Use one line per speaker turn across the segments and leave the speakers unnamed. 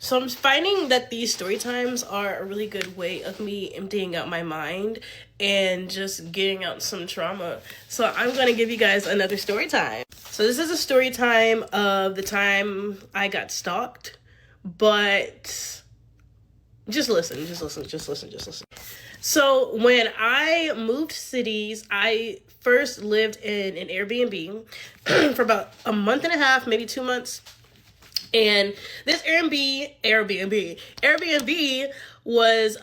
So I'm finding that these story times are a really good way of me emptying out my mind and just getting out some trauma. So I'm going to give you guys another story time. So this is a story time of the time I got stalked, but just listen. So when I moved cities, I first lived in an Airbnb for about a month and a half, maybe 2 months. And this Airbnb was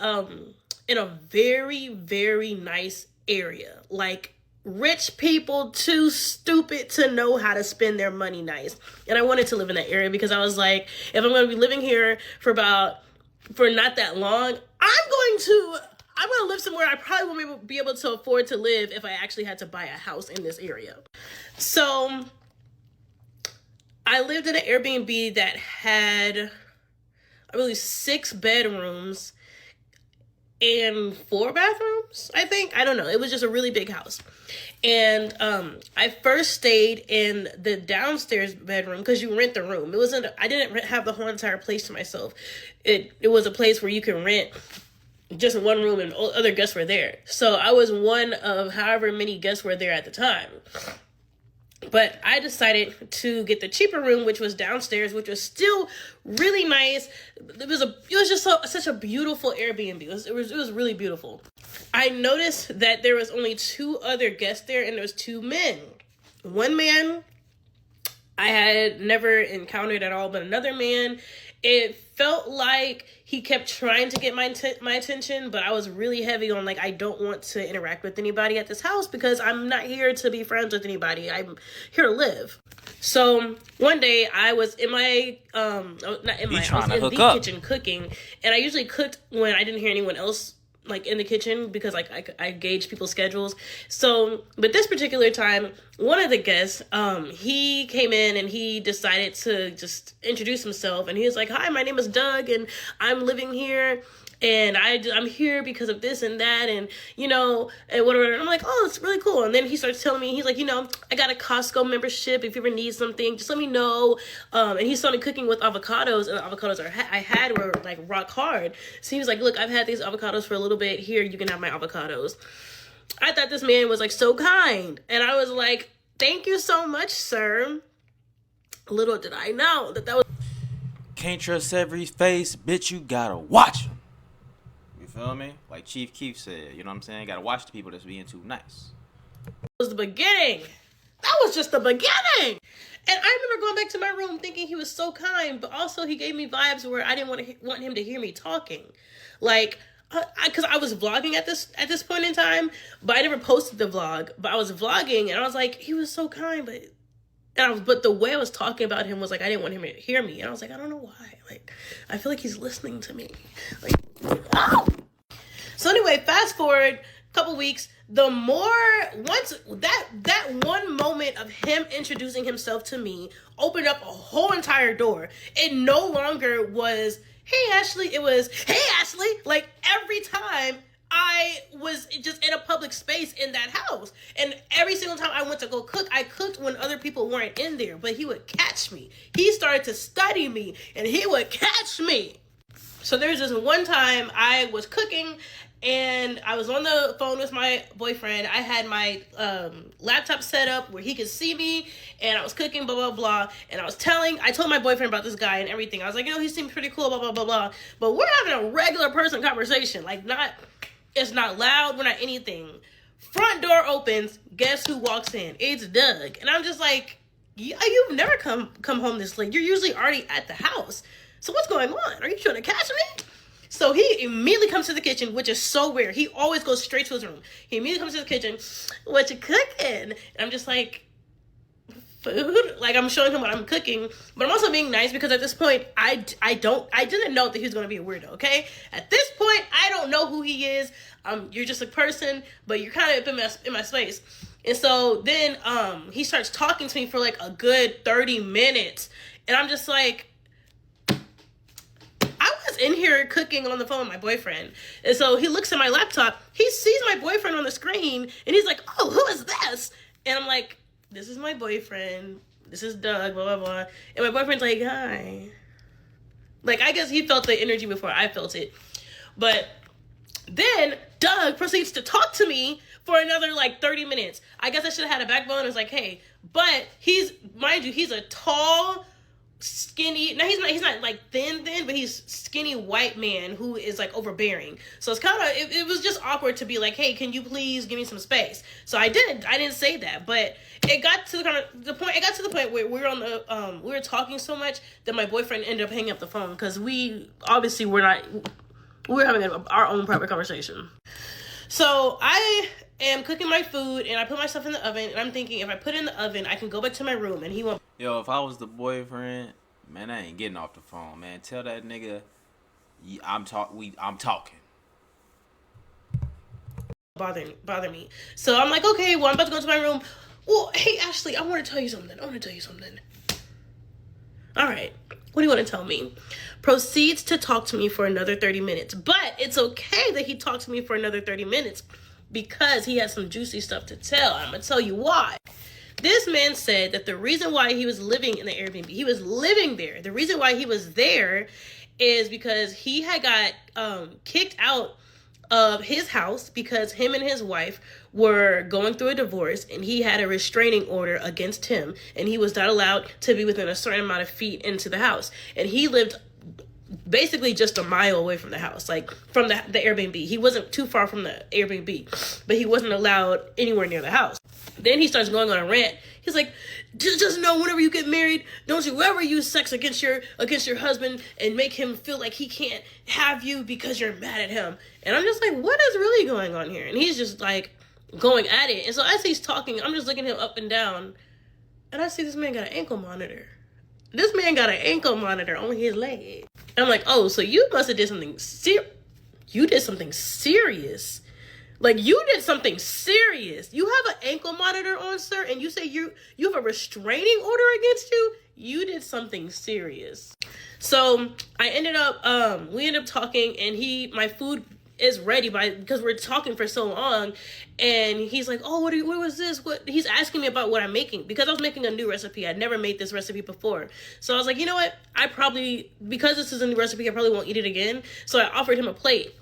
in a very, very nice area. Like, rich people too stupid to know how to spend their money nice. And I wanted to live in that area because I was like, if I'm going to be living here for not that long, I'm going to live somewhere I probably won't be able to afford to live if I actually had to buy a house in this area. So I lived in an Airbnb that had, I believe, 6 bedrooms and 4 bathrooms, I think. I don't know. It was just a really big house. And I first stayed in the downstairs bedroom because you rent the room. I didn't have the whole entire place to myself. It was a place where you can rent just one room and other guests were there. So I was one of however many guests were there at the time. But I decided to get the cheaper room, which was downstairs, which was still really nice. It was just such a beautiful Airbnb. It was really beautiful. I noticed that there was only 2 other guests there, and there was 2 men. One man I had never encountered at all, but another man, it felt like he kept trying to get my attention, but I was really heavy on, like, I don't want to interact with anybody at this house because I'm not here to be friends with anybody. I'm here to live. So one day I was in my, I was in the kitchen cooking, and I usually cooked when I didn't hear anyone else like in the kitchen because like I gauge people's schedules. So, but this particular time, one of the guests, he came in and he decided to just introduce himself, and he was like, "Hi, my name is Doug, and I'm living here, and I'm here because of this and that, and and whatever." And I'm like, "Oh, it's really cool." And then he starts telling me, he's like, "I got a Costco membership. If you ever need something, just let me know." And he started cooking with avocados, and the avocados I had were like rock hard. So he was like, "Look, I've had these avocados for a little bit. Here, you can have my avocados." I thought this man was like so kind, and I was like, "Thank you so much, sir." Little did I know that was.
Can't trust every face, bitch. You gotta watch them. You feel me? Like Chief Keef said, you know what I'm saying? You gotta watch the people that's being too nice.
That was the beginning. That was just the beginning. And I remember going back to my room thinking he was so kind, but also he gave me vibes where I didn't want him to hear me talking. Like, because I was vlogging at this point in time, but I never posted the vlog. But I was vlogging, and I was like, he was so kind, but the way I was talking about him was like I didn't want him to hear me, and I was like, I don't know why. Like, I feel like he's listening to me. Like, oh. So anyway, fast forward a couple weeks. Once that one moment of him introducing himself to me opened up a whole entire door. It no longer was, "Hey Ashley," it was, "Hey Ashley." Like, every time I was just in a public space in that house, and every single time I went to go cook, I cooked when other people weren't in there, but he would catch me. He started to study me, and he would catch me. So there's this one time I was cooking, and I was on the phone with my boyfriend. I had my laptop set up where he could see me, and I was cooking, blah, blah, blah. And I told my boyfriend about this guy and everything. I was like, he seemed pretty cool, blah, blah, blah, blah. But we're having a regular person conversation. Like, it's not loud, we're not anything. Front door opens, guess who walks in? It's Doug. And I'm just like, you've never come home this late. You're usually already at the house. So what's going on? Are you trying to catch me? So he immediately comes to the kitchen, which is so weird. He always goes straight to his room. He immediately comes to the kitchen. "What you cooking?" And I'm just like, "Food." Like, I'm showing him what I'm cooking, but I'm also being nice because at this point, I didn't know that he was going to be a weirdo, okay? At this point, I don't know who he is. You're just a person, but you're kind of in my space. And so then he starts talking to me for like a good 30 minutes, and I'm just like, I was in here cooking on the phone with my boyfriend. And so he looks at my laptop. He sees my boyfriend on the screen, and he's like, "Oh, who is this?" And I'm like, "This is my boyfriend. This is Doug, blah, blah, blah." And my boyfriend's like, "Hi." Like, I guess he felt the energy before I felt it. But then Doug proceeds to talk to me for another like 30 minutes. I guess I should have had a backbone. It's like, hey, but mind you, he's a tall, skinny. Now he's not like thin, but he's skinny white man who is like overbearing. So it's kind of, it was just awkward to be like, hey, can you please give me some space? So I didn't say that, but it got to the point where we were talking so much that my boyfriend ended up hanging up the phone because we were having our own private conversation. So I am cooking my food and I put my stuff in the oven and I'm thinking if I put it in the oven, I can go back to my room and he won't.
Yo, if I was the boyfriend, man, I ain't getting off the phone, man. Tell that nigga, I'm talking.
Bother me. So I'm like, okay, well, I'm about to go to my room. Well, hey, Ashley, I want to tell you something. All right. What do you want to tell me? Proceeds to talk to me for another 30 minutes. But it's okay that he talked to me for another 30 minutes because he had some juicy stuff to tell. I'm going to tell you why. This man said that the reason why he was living in the Airbnb, he was living there. The reason why he was there is because he had got kicked out of his house because him and his wife were going through a divorce and he had a restraining order against him and he was not allowed to be within a certain amount of feet into the house. And he lived basically just a mile away from the house, like from the Airbnb. He wasn't too far from the Airbnb, but he wasn't allowed anywhere near the house. Then he starts going on a rant. He's like, just know whenever you get married, don't you ever use sex against your husband and make him feel like he can't have you because you're mad at him. And I'm just like, what is really going on here? And he's just like going at it. And so as he's talking, I'm just looking him up and down. And I see this man got an ankle monitor. This man got an ankle monitor on his leg. And I'm like, oh, so you must have did something you did something serious. Like, you did something serious. You have an ankle monitor on, sir, and you say you have a restraining order against you? You did something serious. So we ended up talking, and my food is ready because we're talking for so long, and he's like, oh, what was this? He's asking me about what I'm making, because I was making a new recipe. I'd never made this recipe before. So I was like, you know what? Because this is a new recipe, I probably won't eat it again. So I offered him a plate.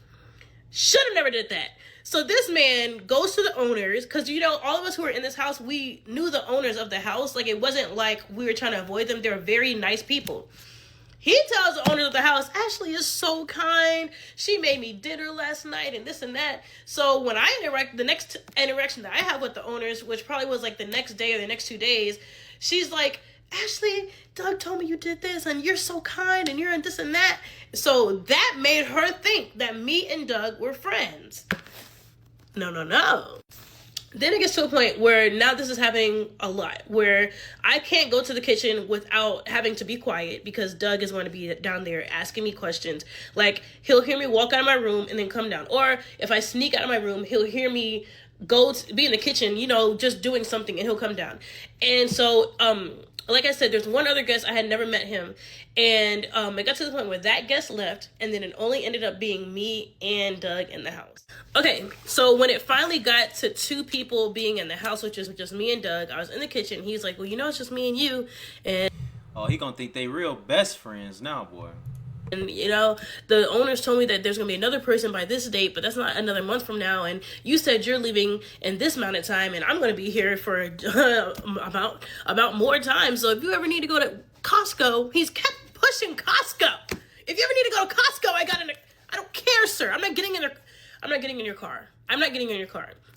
Should have never did that. So this man goes to the owners, because, all of us who were in this house, we knew the owners of the house. Like, it wasn't like we were trying to avoid them. They were very nice people. He tells the owners of the house, Ashley is so kind. She made me dinner last night and this and that. So when the next interaction that I have with the owners, which probably was like the next day or the next 2 days, she's like, Ashley, Doug told me you did this and you're so kind and you're in this and that. So that made her think that me and Doug were friends. No. Then it gets to a point where now this is happening a lot, where I can't go to the kitchen without having to be quiet because Doug is going to be down there asking me questions. Like, he'll hear me walk out of my room and then come down. Or if I sneak out of my room, he'll hear me be in the kitchen, just doing something, and he'll come down. And so, like I said, there's one other guest. I had never met him. And it got to the point where that guest left, and then it only ended up being me and Doug in the house. Okay, so when it finally got to 2 people being in the house, which is just me and Doug, I was in the kitchen. He's like, well, it's just me and you. And
oh, he gonna think they real best friends now, boy.
And, the owners told me that there's going to be another person by this date, but that's not another month from now. And you said you're leaving in this amount of time, and I'm going to be here for about more time. So if you ever need to go to Costco, he's kept pushing Costco. If you ever need to go to Costco, I don't care, sir. I'm not getting in your car.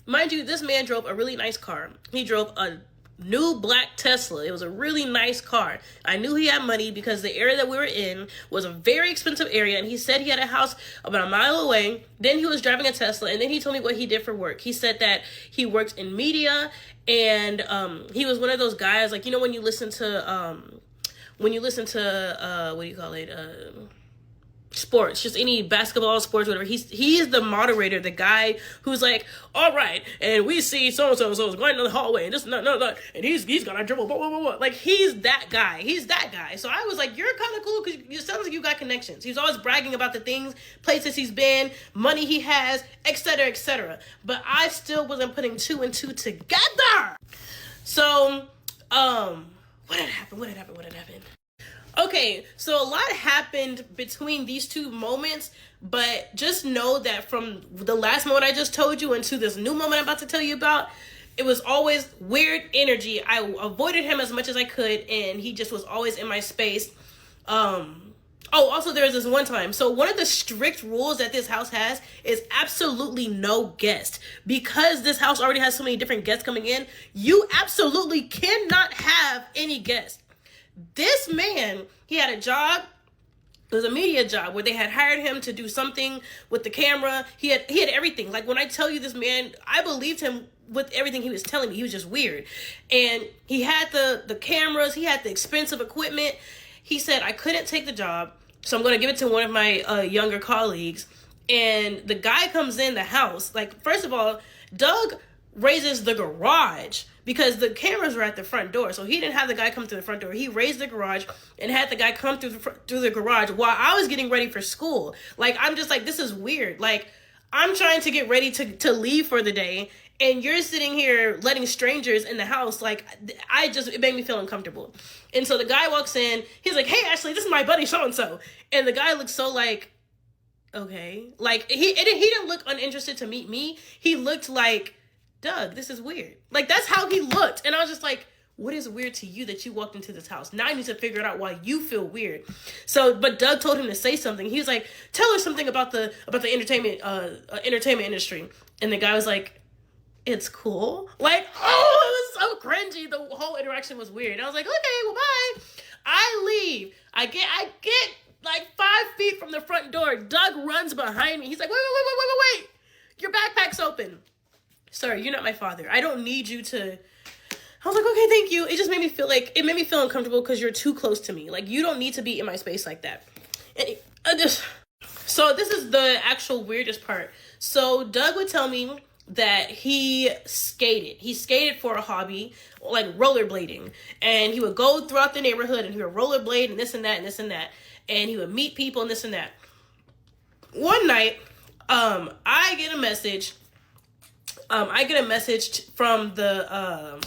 Mind you, this man drove a really nice car. He drove a new black Tesla. It was a really nice car. I knew he had money because the area that we were in was a very expensive area, and he said he had a house about a mile away. Then he was driving a Tesla, and then he told me what he did for work. He said that he worked in media, and he was one of those guys, like, when you listen to what do you call it, sports, just any basketball, sports, whatever. He's the moderator, the guy who's like, all right, and we see so is going down the hallway, and this, no, and he's gonna dribble, blah, blah, blah, blah. Like, he's that guy. So I was like, you're kind of cool, because it sounds like you got connections. He's always bragging about the things, places he's been, money he has, etc., etc. But I still wasn't putting 2 and 2 together. So, what had happened? Okay, so a lot happened between these two moments, but just know that from the last moment I just told you into this new moment I'm about to tell you about, it was always weird energy. I avoided him as much as I could, and he just was always in my space. Oh, also there was this one time. So one of the strict rules that this house has is absolutely no guest. Because this house already has so many different guests coming in, you absolutely cannot have any guests. This man, he had a job. It was a media job where they had hired him to do something with the camera. He had everything. Like, when I tell you this man, I believed him with everything he was telling me. He was just weird. And he had the cameras. He had the expensive equipment. He said, I couldn't take the job, so I'm going to give it to one of my younger colleagues. And the guy comes in the house. Like, first of all, Doug raises the garage because the cameras were at the front door. So he didn't have the guy come through the front door. He raised the garage and had the guy come through the garage while I was getting ready for school. Like, I'm just like, this is weird. Like, I'm trying to get ready to leave for the day, and you're sitting here letting strangers in the house. Like, it made me feel uncomfortable. And so the guy walks in. He's like, hey, Ashley, this is my buddy so-and-so. And the guy looks so like, okay. Like, he didn't look uninterested to meet me. He looked like, Doug, this is weird. Like, that's how he looked. And I was just like, what is weird to you that you walked into this house? Now I need to figure it out why you feel weird. So, but Doug told him to say something. He was like, tell her something about the entertainment industry. And the guy was like, it's cool. Like, oh, it was so cringy. The whole interaction was weird. I was like, okay, well, bye. I leave. I get like 5 feet from the front door. Doug runs behind me. He's like, wait. Your backpack's open. Sir, you're not my father. I don't need you to... I was like, okay, thank you. It just made me feel uncomfortable because you're too close to me. Like, you don't need to be in my space like that. And so this is the actual weirdest part. So Doug would tell me that he skated. He skated for a hobby, like rollerblading. And he would go throughout the neighborhood and he would rollerblade and this and that and this and that. And he would meet people and this and that. One night, I get a message from the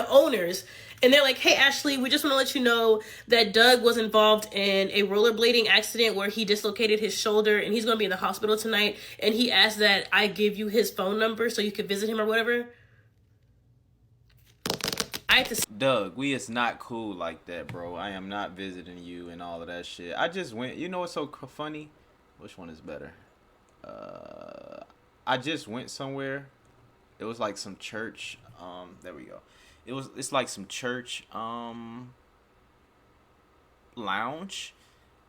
owners, and they're like, hey, Ashley, we just want to let you know that Doug was involved in a rollerblading accident where he dislocated his shoulder, and he's going to be in the hospital tonight, and he asked that I give you his phone number so you could visit him or whatever.
Doug, we is not cool like that, bro. I am not visiting you and all of that shit. I just went, you know what's so funny? Which one is better? I just went somewhere. It was like some church. There we go. It's like some church lounge,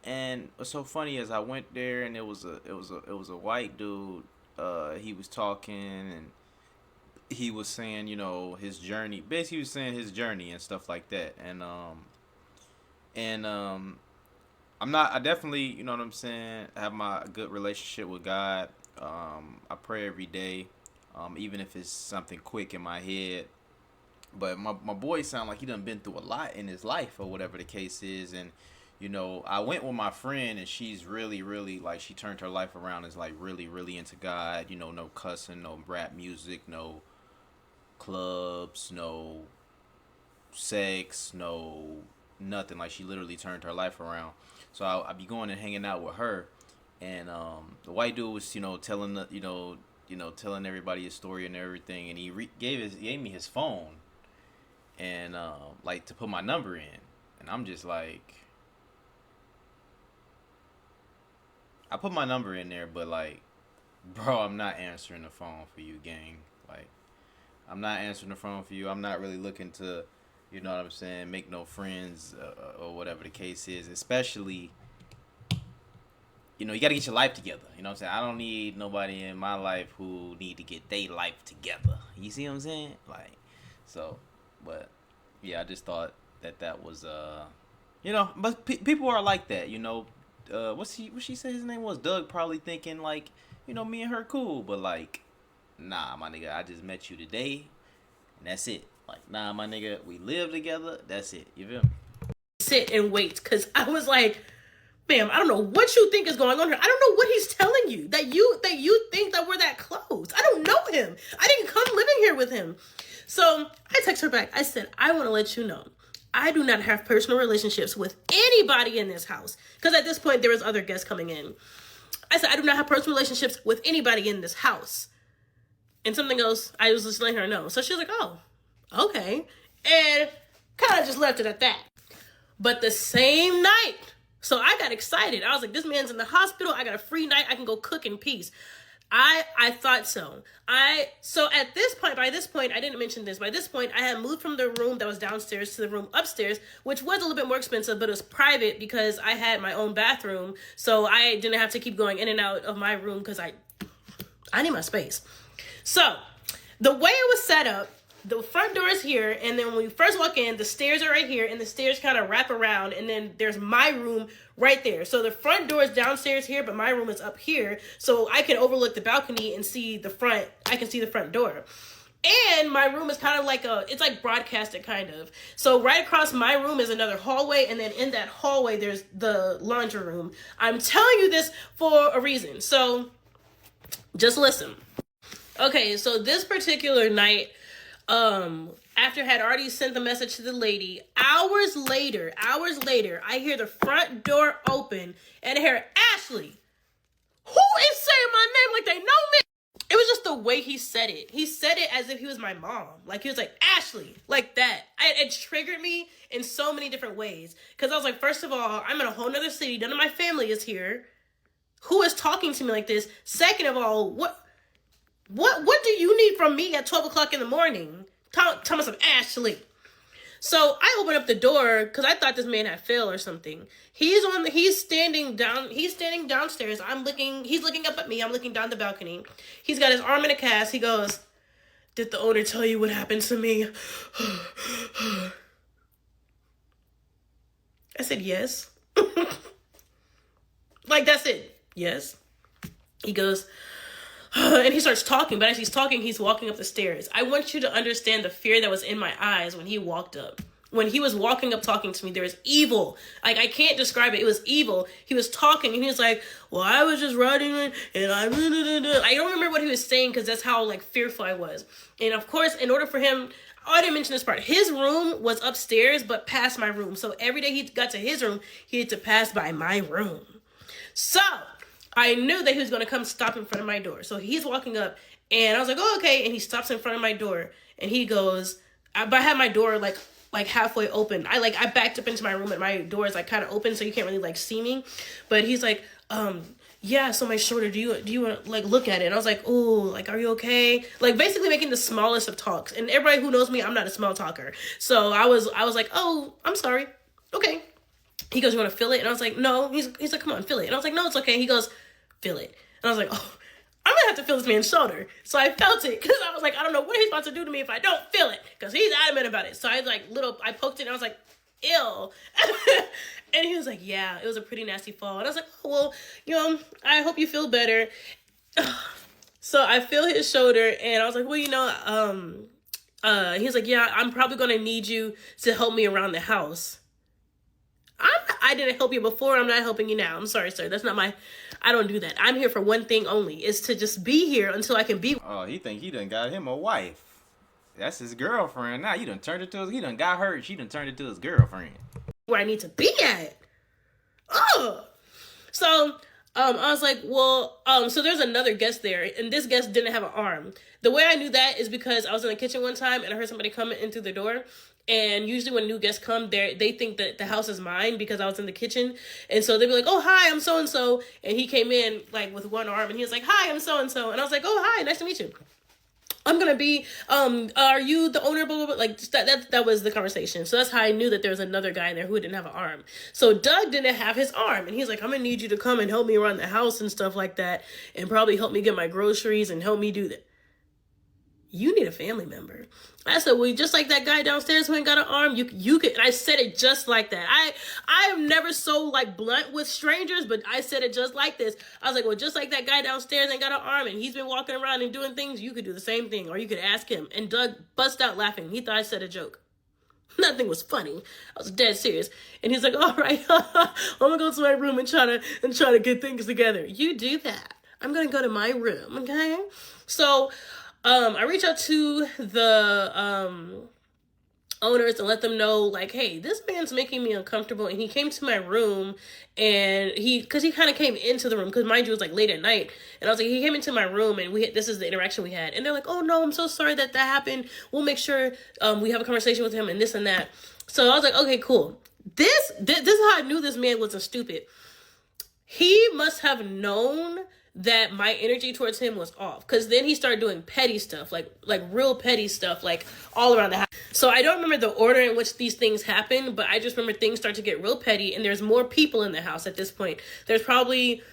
and what's so funny is I went there and it was a white dude. He was talking and he was saying, you know, his journey. Basically, he was saying his journey and stuff like that. I definitely, you know what I'm saying, have my good relationship with God. I pray every day, even if it's something quick in my head. But my boy sound like he done been through a lot in his life or whatever the case is. And, you know, I went with my friend and she's really, really, like, she turned her life around, is like really, really into God. You know, no cussing, no rap music, no clubs, no sex, no nothing. Like, she literally turned her life around. So I be going and hanging out with her. And the white dude was, you know, telling everybody his story and everything, and he gave me his phone, and like, to put my number in, and I'm just like, I put my number in there, but like, bro, I'm not answering the phone for you, gang. Like, I'm not answering the phone for you. I'm not really looking to, you know what I'm saying, make no friends or whatever the case is, especially. You know, you got to get your life together. You know what I'm saying? I don't need nobody in my life who need to get their life together. You see what I'm saying? Like, so, but, yeah, I just thought that was, you know, but people are like that, you know. What she said his name was? Doug probably thinking, like, you know, me and her cool. But, like, nah, my nigga, I just met you today, and that's it. Like, nah, my nigga, we live together. That's it. You feel me?
Sit and wait, because I was like, ma'am, I don't know what you think is going on here. I don't know what he's telling you, that you think that we're that close. I don't know him. I didn't come living here with him. So I text her back. I said, I want to let you know I do not have personal relationships with anybody in this house. Because at this point, there was other guests coming in. I said, I do not have personal relationships with anybody in this house. And something else, I was just letting her know. So she was like, oh, okay. And kind of just left it at that. But the same night, so I got excited. I was like, this man's in the hospital. I got a free night. I can go cook in peace. I thought so. So at this point, by this point, I didn't mention this. By this point, I had moved from the room that was downstairs to the room upstairs, which was a little bit more expensive, but it was private because I had my own bathroom. So I didn't have to keep going in and out of my room because I need my space. So the way it was set up, the front door is here, and then when we first walk in, the stairs are right here, and the stairs kind of wrap around, and then there's my room right there. So the front door is downstairs here, but my room is up here, so I can overlook the balcony and see the front. I can see the front door. And my room is kind of like it's like broadcasted kind of. So right across my room is another hallway, and then in that hallway, there's the laundry room. I'm telling you this for a reason, so just listen. Okay, so this particular night, after I had already sent the message to the lady, hours later, I hear the front door open and I hear, Ashley, who is saying my name like they know me? It was just the way he said it. He said it as if he was my mom. Like, he was like, Ashley, like that. It triggered me in so many different ways. Because I was like, first of all, I'm in a whole nother city. None of my family is here. Who is talking to me like this? Second of all, what do you need from me at 12 o'clock in the morning? Tell me some Ashley. So I open up the door because I thought this man had failed or something. He's standing downstairs. He's looking up at me. I'm looking down the balcony. He's got his arm in a cast. He goes, did the owner tell you what happened to me? I said, yes. Like, that's it. Yes. He goes, and he starts talking, but as he's talking, he's walking up the stairs. I want you to understand the fear that was in my eyes when he walked up. When he was walking up talking to me, there was evil. Like, I can't describe it. It was evil. He was talking, and he was like, well, I was just riding it, and I don't remember what he was saying because that's how, like, fearful I was. And, of course, in order for him, I didn't mention this part. His room was upstairs, but past my room. So every day he got to his room, he had to pass by my room. So I knew that he was going to come stop in front of my door. So he's walking up, and I was like, oh, okay. And he stops in front of my door, and he goes, but I had my door, like halfway open. I backed up into my room, and my door is, like, kind of open, so you can't really, like, see me. But he's like, yeah, so my shoulder, do you want to, like, look at it? And I was like, oh, like, are you okay? Like, basically making the smallest of talks. And everybody who knows me, I'm not a small talker. So I was like, oh, I'm sorry. Okay. He goes, you want to feel it? And I was like, no. He's like, come on, feel it. And I was like, no, it's okay. He goes, feel it. And I was like, oh, I'm going to have to feel this man's shoulder. So I felt it because I was like, I don't know what he's about to do to me if I don't feel it because he's adamant about it. So I poked it and I was like, ew. And he was like, yeah, it was a pretty nasty fall. And I was like, oh, well, I hope you feel better. So I feel his shoulder and I was like, well, he's like, yeah, I'm probably going to need you to help me around the house. I didn't help you before. I'm not helping you now. I'm sorry, sir. That's not I don't do that. I'm here for one thing only, is to just be here until I can be.
Oh, he think he done got him a wife. That's his girlfriend. Now you done turned it to he done got her. She done turned it to his girlfriend.
Where I need to be at. Oh. So, I was like, well, so there's another guest there, and this guest didn't have an arm. The way I knew that is because I was in the kitchen one time, and I heard somebody coming in through the door. And usually when new guests come, they think that the house is mine because I was in the kitchen. And so they'd be like, oh, hi, I'm so-and-so. And he came in, like, with one arm. And he was like, hi, I'm so-and-so. And I was like, oh, hi, nice to meet you. I'm going to be, are you the owner, blah, blah, blah. Like, that was the conversation. So that's how I knew that there was another guy in there who didn't have an arm. So Doug didn't have his arm. And he's like, I'm going to need you to come and help me around the house and stuff like that. And probably help me get my groceries and help me do that. You need a family member. I said, well, just like that guy downstairs who ain't got an arm, you could. I said it just like that. I am never so, like, blunt with strangers, but I said it just like this. I was like, well, just like that guy downstairs ain't got an arm and he's been walking around and doing things, you could do the same thing, or you could ask him. And Doug bust out laughing. He thought I said a joke. Nothing was funny. I was dead serious. And he's like, all right, I'm gonna go to my room and try to get things together. You do that. I'm gonna go to my room, okay? So I reach out to the owners to let them know, like, hey, this man's making me uncomfortable. And he came to my room, and because he kind of came into the room, because mind you, it was like late at night, and I was like, he came into my room, and this is the interaction we had, and they're like, oh no, I'm so sorry that happened. We'll make sure we have a conversation with him and this and that. So I was like, okay, cool. This is how I knew this man wasn't stupid. He must have known that my energy towards him was off, because then he started doing petty stuff, like real petty stuff, like all around the house. So I don't remember the order in which these things happened, but I just remember things start to get real petty, and there's more people in the house at this point. There's probably,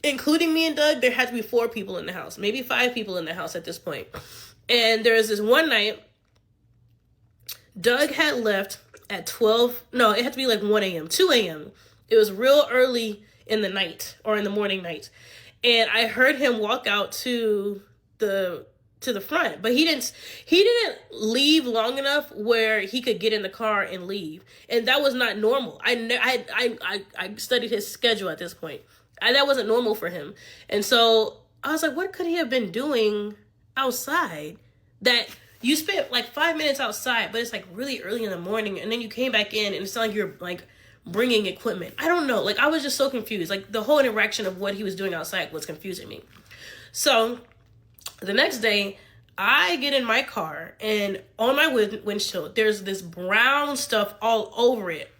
including me and Doug, there had to be 4 people in the house, maybe 5 people in the house at this point. And there was this one night, Doug had left at 12, no, it had to be like 1 a.m., 2 a.m. It was real early in the night, or in the morning night. And I heard him walk out to the front, but he didn't leave long enough where he could get in the car and leave. And that was not normal. I studied his schedule at this point. That wasn't normal for him. And so I was like, what could he have been doing outside that you spent like 5 minutes outside, but it's like really early in the morning, and then you came back in and it's not like you're like bringing equipment. I don't know. Like, I was just so confused. Like, the whole interaction of what he was doing outside was confusing me. So the next day, I get in my car, and on my windshield, there's this brown stuff all over it.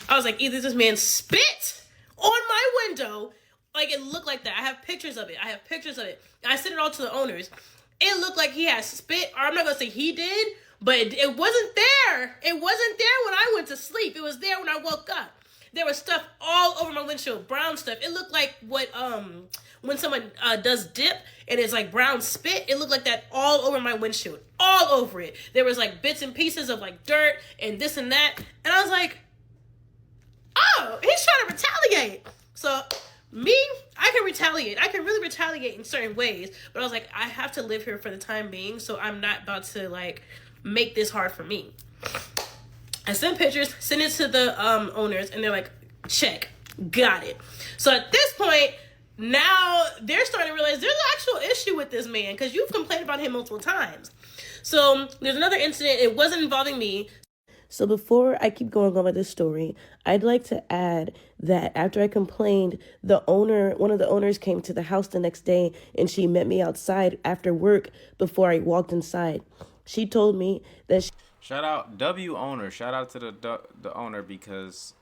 I was like, either this man spit on my window, like it looked like that. I have pictures of it. I sent it all to the owners. It looked like he had spit, or I'm not going to say he did, but it wasn't there. It wasn't there when I went to sleep. It was there when I woke up. There was stuff all over my windshield, brown stuff. It looked like what, when someone does dip and it's like brown spit, it looked like that all over my windshield, all over it. There was like bits and pieces of like dirt and this and that. And I was like, oh, he's trying to retaliate. So me, I can retaliate. I can really retaliate in certain ways. But I was like, I have to live here for the time being, so I'm not about to like make this hard for me. I sent pictures, sent it to the owners, and they're like, check, got it. So at this point, now they're starting to realize there's an actual issue with this man, because you've complained about him multiple times. So there's another incident. It wasn't involving me. So before I keep going on with this story, I'd like to add that after I complained, one of the owners came to the house the next day, and she met me outside after work before I walked inside. She told me that
shout out owner. Shout out to the owner, because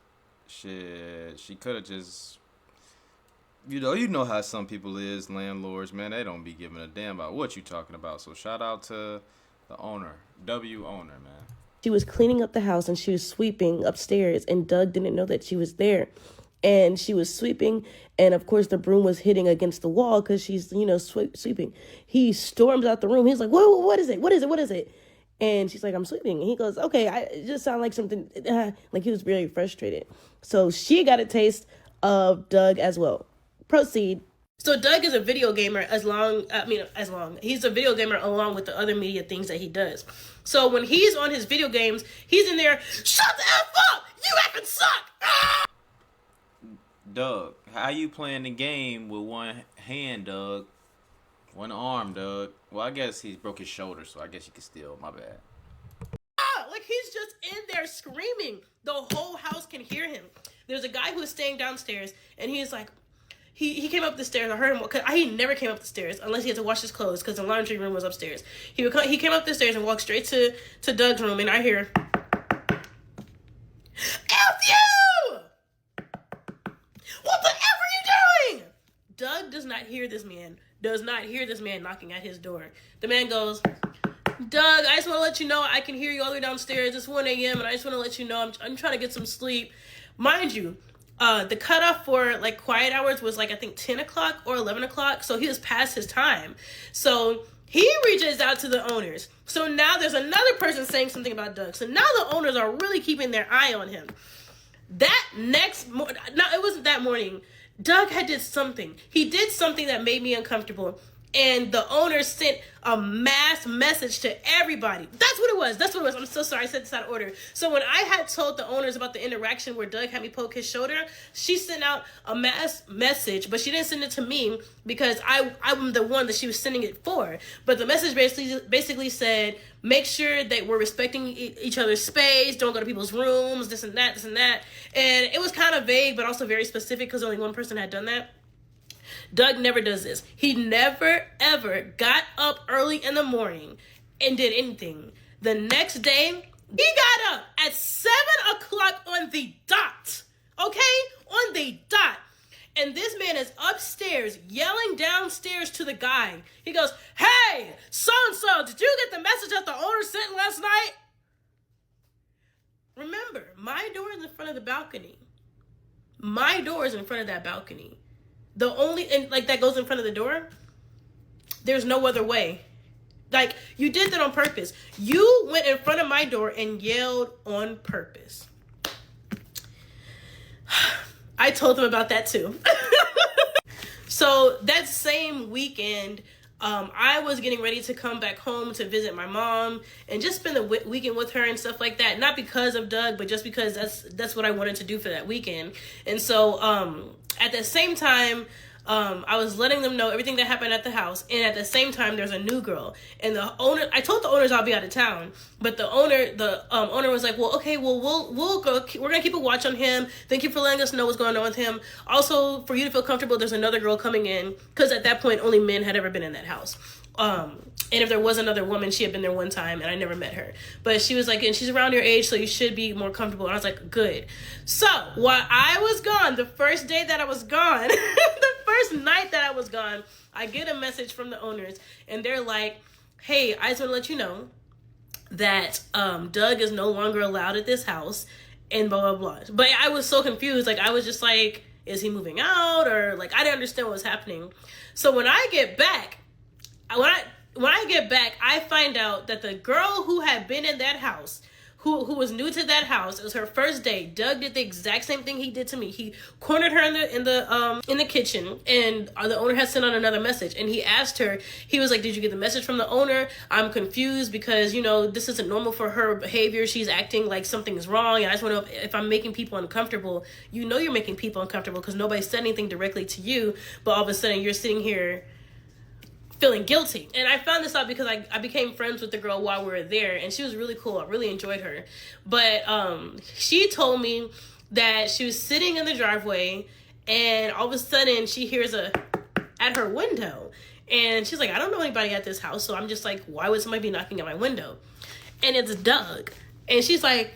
she could have just, you know how some people is, landlords, man, they don't be giving a damn about what you talking about. So shout out to the owner, owner, man.
She was cleaning up the house, and she was sweeping upstairs, and Doug didn't know that she was there. And she was sweeping, and of course the broom was hitting against the wall because she's, sweeping. He storms out the room. He's like, whoa, what is it? What is it? And she's like, I'm sweeping. And he goes, okay, it just sounded like something, like he was very frustrated. So she got a taste of Doug as well. Proceed. So Doug is a video gamer he's a video gamer along with the other media things that he does. So when he's on his video games, he's in there, shut the F up! You effing suck! Ah!
Doug, how you playing the game with one hand, Doug? One arm, Doug. Well, I guess he broke his shoulder, so I guess you can still, my bad.
Like he's just in there screaming. The whole house can hear him. There's a guy who is staying downstairs, and he's like, he came up the stairs. I heard him, because he never came up the stairs unless he had to wash his clothes, because the laundry room was upstairs. He came up the stairs and walked straight to Doug's room, and I hear, F you! What the F are you doing? Doug does not hear this man knocking at his door. The man goes, Doug, I just want to let you know I can hear you all the way downstairs. It's 1 a.m. and I just want to let you know I'm trying to get some sleep. Mind you, the cutoff for like quiet hours was like I think 10 o'clock or 11 o'clock. So he was past his time. So he reaches out to the owners. So now there's another person saying something about Doug. So now the owners are really keeping their eye on him. That next morning, no, it wasn't that morning. Doug did something. He did something that made me uncomfortable. And the owner sent a mass message to everybody. That's what it was. I'm so sorry. I said this out of order. So when I had told the owners about the interaction where Doug had me poke his shoulder, she sent out a mass message, but she didn't send it to me because I'm the one that she was sending it for. But the message basically said, make sure that we're respecting each other's space. Don't go to people's rooms, this and that, this and that. And it was kind of vague, but also very specific because only one person had done that. Doug never does this. He never, ever got up early in the morning and did anything. The next day, he got up at 7 o'clock on the dot. Okay? On the dot. And this man is upstairs yelling downstairs to the guy. He goes, hey, so-and-so, did you get the message that the owner sent last night? Remember, my door is in front of the balcony. My door is in front of that balcony. The only, and like that goes in front of the door. There's no other way. Like, you did that on purpose. You went in front of my door and yelled on purpose. I told them about that too. So that same weekend, I was getting ready to come back home to visit my mom and just spend the weekend with her and stuff like that. Not because of Doug, but just because that's what I wanted to do for that weekend. And so at the same time, I was letting them know everything that happened at the house. And at the same time, there's a new girl. And the owner, I told the owners I'll be out of town. But the owner was like, well, okay, well, we'll go. We're going to keep a watch on him. Thank you for letting us know what's going on with him. Also, for you to feel comfortable, there's another girl coming in. Because at that point, only men had ever been in that house. And if there was another woman, she had been there one time and I never met her. But she was like, and she's around your age, so you should be more comfortable. And I was like, good. So while I was gone, the first day that I was gone, the first night that I was gone, I get a message from the owners and they're like, hey, I just want to let you know that Doug is no longer allowed at this house and blah, blah, blah. But I was so confused. Like, I was just like, is he moving out? Or like, I didn't understand what was happening. So when I get back, when I get back, I find out that the girl who had been in that house, who was new to that house, it was her first day. Doug did the exact same thing he did to me. He cornered her in the kitchen, and the owner had sent out another message. And he asked her, he was like, "Did you get the message from the owner? I'm confused because this isn't normal for her behavior. She's acting like something's wrong, and I just want to know if I'm making people uncomfortable. You're making people uncomfortable because nobody said anything directly to you, but all of a sudden you're sitting here feeling guilty." And I found this out because I became friends with the girl while we were there, and she was really cool. I really enjoyed her. But she told me that she was sitting in the driveway and all of a sudden she hears at her window, and she's like, I don't know anybody at this house, so I'm just like, why would somebody be knocking at my window? And it's Doug. And she's like,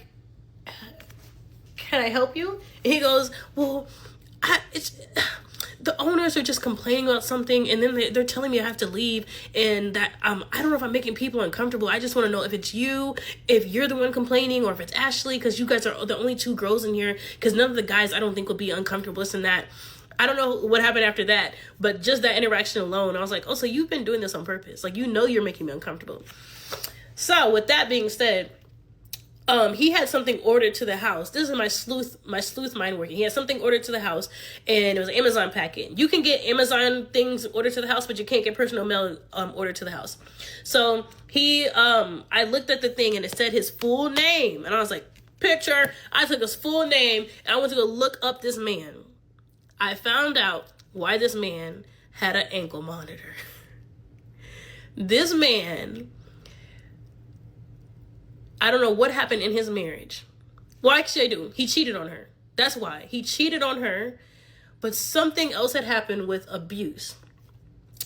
can I help you? And he goes, well, the owners are just complaining about something, and then they're telling me I have to leave, and that I don't know if I'm making people uncomfortable. I just want to know if it's you, if you're the one complaining, or if it's Ashley, because you guys are the only two girls in here, because none of the guys I don't think will be uncomfortable, this and that. I don't know what happened after that, but just that interaction alone, I was like, oh, so you've been doing this on purpose. Like, you're making me uncomfortable. So with that being said, he had something ordered to the house. This is my sleuth mind working. He had something ordered to the house, and it was an Amazon packet. You can get Amazon things ordered to the house, but you can't get personal mail ordered to the house. So I looked at the thing, and it said his full name, and I was like, picture. I took his full name, and I went to go look up this man. I found out why this man had an ankle monitor. This man, I don't know what happened in his marriage. Well, actually I do. He cheated on her. That's why. He cheated on her, but something else had happened with abuse.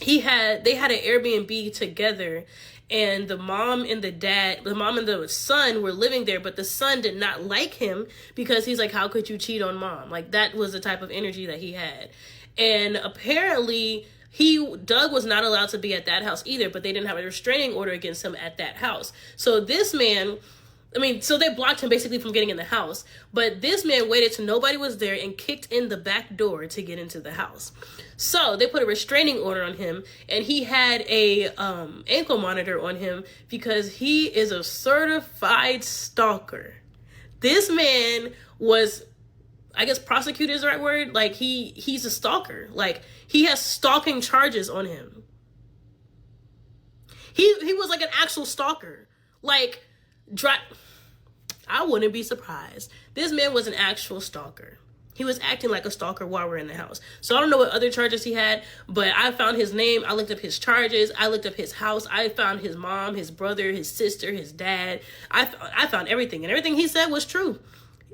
They had an Airbnb together, and the mom and the son were living there, but the son did not like him because he's like, how could you cheat on mom? Like, that was the type of energy that he had. And apparently Doug was not allowed to be at that house either, but they didn't have a restraining order against him at that house. So this man, so they blocked him basically from getting in the house, but this man waited till nobody was there and kicked in the back door to get into the house. So they put a restraining order on him, and he had a ankle monitor on him because he is a certified stalker. This man was, I guess prosecuted is the right word. Like, he's a stalker. Like, he has stalking charges on him. He was like an actual stalker. Like, I wouldn't be surprised. This man was an actual stalker. He was acting like a stalker while we're in the house. So I don't know what other charges he had, but I found his name. I looked up his charges. I looked up his house. I found his mom, his brother, his sister, his dad. I found everything. And everything he said was true.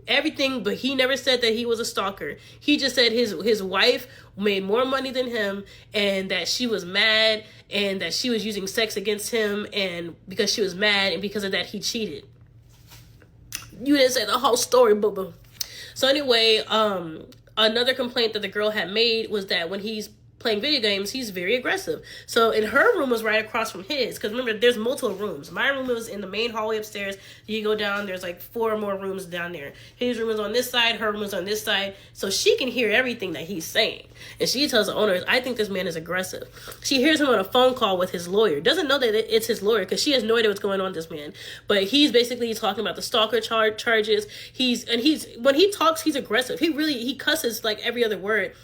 Everything, but he never said that he was a stalker. He just said his wife made more money than him, and that she was mad, and that she was using sex against him, and because she was mad, and because of that he cheated. You didn't say the whole story, boo-boo. So anyway, another complaint that the girl had made was that when he's playing video games, he's very aggressive. So, and her room was right across from his, because remember, there's multiple rooms. My room was in the main hallway upstairs. You go down, there's like 4 more rooms down there. His room is on this side, her room is on this side, so she can hear everything that he's saying. And she tells the owners, I think this man is aggressive. She hears him on a phone call with his lawyer. Doesn't know that it's his lawyer, because she has no idea what's going on with this man. But he's basically talking about the stalker charges. When he talks, he's aggressive. He cusses like every other word,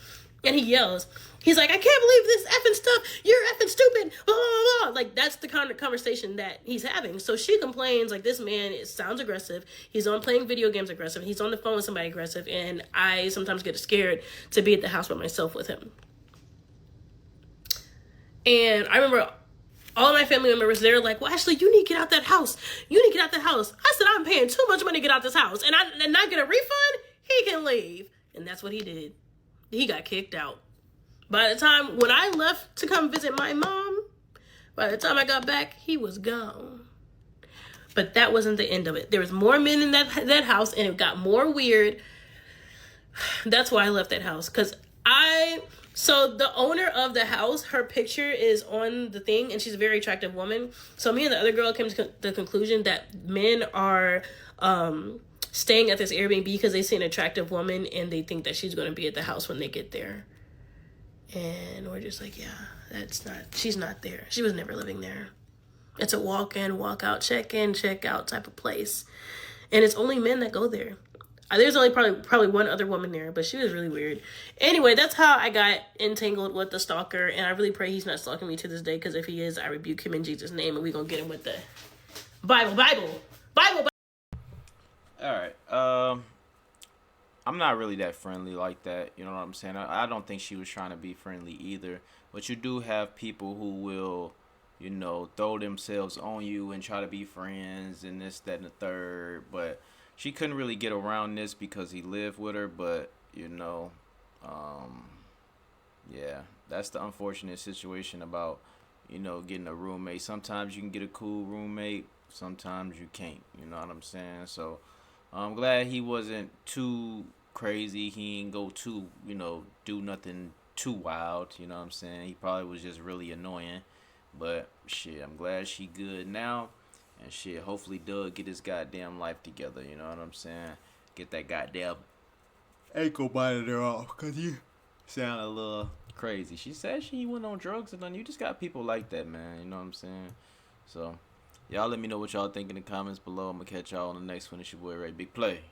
and he yells. He's like, I can't believe this effing stuff. You're effing stupid. Blah, blah, blah. Like, that's the kind of conversation that he's having. So she complains, like, this man sounds aggressive. He's on playing video games aggressive. He's on the phone with somebody aggressive. And I sometimes get scared to be at the house by myself with him. And I remember all of my family members, they're like, well, Ashley, you need to get out that house. You need to get out that house. I said, I'm paying too much money to get out this house. And not get a refund? He can leave. And that's what he did. He got kicked out. By the time when I left to come visit my mom, by the time I got back, he was gone. But that wasn't the end of it. There was more men in that house, and it got more weird. That's why I left that house. So the owner of the house, her picture is on the thing, and she's a very attractive woman. So me and the other girl came to the conclusion that men are staying at this Airbnb because they see an attractive woman, and they think that she's going to be at the house when they get there. And we're just like, yeah, she's not there. She was never living there. It's a walk in, walk out, check in, check out type of place. And it's only men that go there. There's only probably one other woman there, but she was really weird. Anyway, that's how I got entangled with the stalker. And I really pray he's not stalking me to this day, because if he is, I rebuke him in Jesus' name, and we're going to get him with the Bible.
All right. I'm not really that friendly like that. You know what I'm saying? I don't think she was trying to be friendly either. But you do have people who will, throw themselves on you and try to be friends and this, that, and the third. But she couldn't really get around this because he lived with her. But, yeah, that's the unfortunate situation about, getting a roommate. Sometimes you can get a cool roommate. Sometimes you can't. You know what I'm saying? So I'm glad he wasn't too crazy. He ain't go too, do nothing too wild. You know what I'm saying? He probably was just really annoying. But shit, I'm glad she good now. And shit, hopefully Doug get his goddamn life together. You know what I'm saying? Get that goddamn ankle monitor off, because you sound a little crazy. She said she went on drugs and then you just got people like that, man. You know what I'm saying? So y'all let me know what y'all think in the comments below. I'm gonna catch y'all on the next one. It's your boy Ray Big Play.